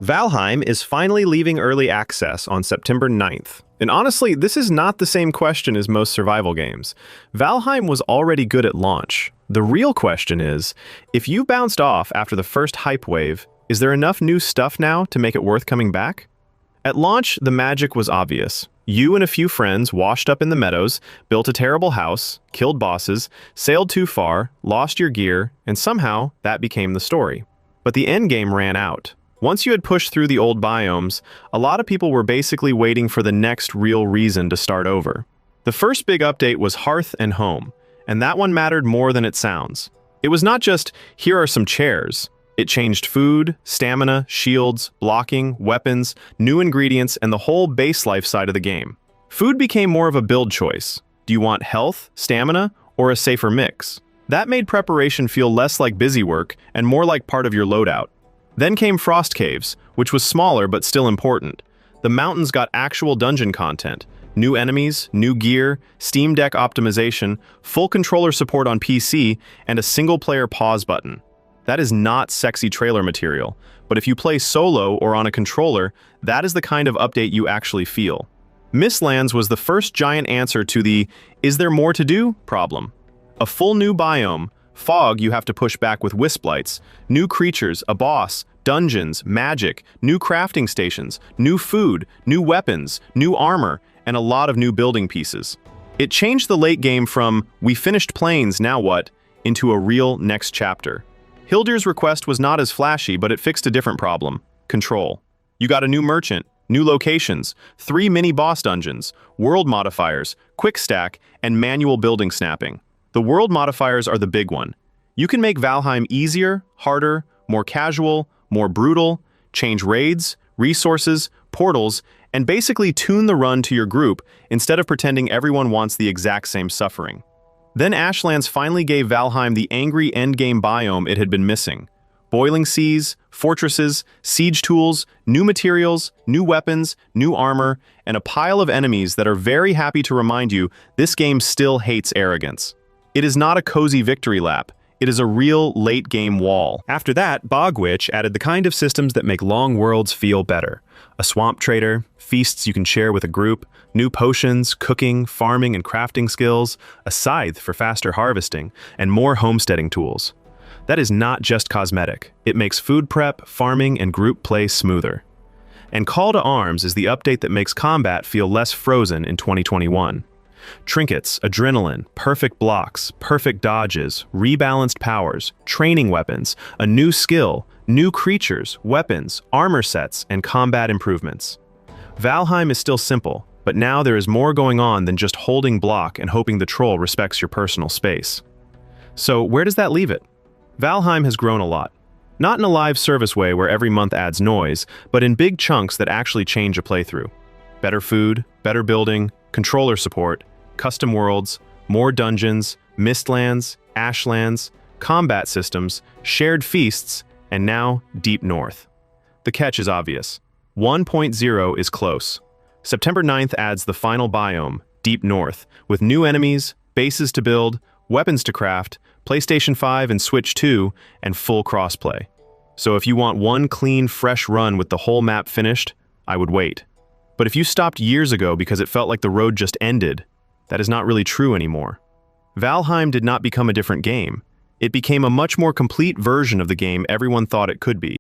Valheim is finally leaving early access on September 9th. And honestly, this is not the same question as most survival games. Valheim was already good at launch. The real question is, if you bounced off after the first hype wave, is there enough new stuff now to make it worth coming back? At launch, the magic was obvious. You and a few friends washed up in the meadows, built a terrible house, killed bosses, sailed too far, lost your gear, and somehow that became the story. But the endgame ran out. Once you had pushed through the old biomes, a lot of people were basically waiting for the next real reason to start over. The first big update was Hearth Home, and that one mattered more than it sounds. It was not just, here are some chairs. It changed food, stamina, shields, blocking, weapons, new ingredients, and the whole base life side of the game. Food became more of a build choice. Do you want health, stamina, or a safer mix? That made preparation feel less like busy work and more like part of your loadout. Then came Frost Caves, which was smaller but still important. The mountains got actual dungeon content, new enemies, new gear, Steam Deck optimization, full controller support on PC, and a single-player pause button. That is not sexy trailer material, but if you play solo or on a controller, that is the kind of update you actually feel. Mistlands was the first giant answer to the "is there more to do?" problem. A full new biome, fog you have to push back with wisp lights, new creatures, a boss, dungeons, magic, new crafting stations, new food, new weapons, new armor, and a lot of new building pieces. It changed the late game from "we finished plains, now what?" into a real next chapter. Hildir's request was not as flashy, but it fixed a different problem: control. You got a new merchant, new locations, 3 mini-boss dungeons, world modifiers, quick stack, and manual building snapping. The world modifiers are the big one. You can make Valheim easier, harder, more casual, more brutal, change raids, resources, portals, and basically tune the run to your group instead of pretending everyone wants the exact same suffering. Then Ashlands finally gave Valheim the angry endgame biome it had been missing. Boiling seas, fortresses, siege tools, new materials, new weapons, new armor, and a pile of enemies that are very happy to remind you this game still hates arrogance. It is not a cozy victory lap. It is a real late-game wall. After that, Bog Witch added the kind of systems that make long worlds feel better. A swamp trader, feasts you can share with a group, new potions, cooking, farming, and crafting skills, a scythe for faster harvesting, and more homesteading tools. That is not just cosmetic. It makes food prep, farming, and group play smoother. And Call to Arms is the update that makes combat feel less frozen in 2021. Trinkets, adrenaline, perfect blocks, perfect dodges, rebalanced powers, training weapons, a new skill, new creatures, weapons, armor sets, and combat improvements. Valheim is still simple, but now there is more going on than just holding block and hoping the troll respects your personal space. So where does that leave it? Valheim has grown a lot. Not in a live service way where every month adds noise, but in big chunks that actually change a playthrough. Better food, better building, controller support, custom worlds, more dungeons, Mistlands, Ashlands, combat systems, shared feasts, and now Deep North. The catch is obvious. 1.0 is close. September 9th adds the final biome, Deep North, with new enemies, bases to build, weapons to craft, PlayStation 5 and Switch 2, and full crossplay. So if you want one clean, fresh run with the whole map finished, I would wait. But if you stopped years ago because it felt like the road just ended, that is not really true anymore. Valheim did not become a different game. It became a much more complete version of the game everyone thought it could be.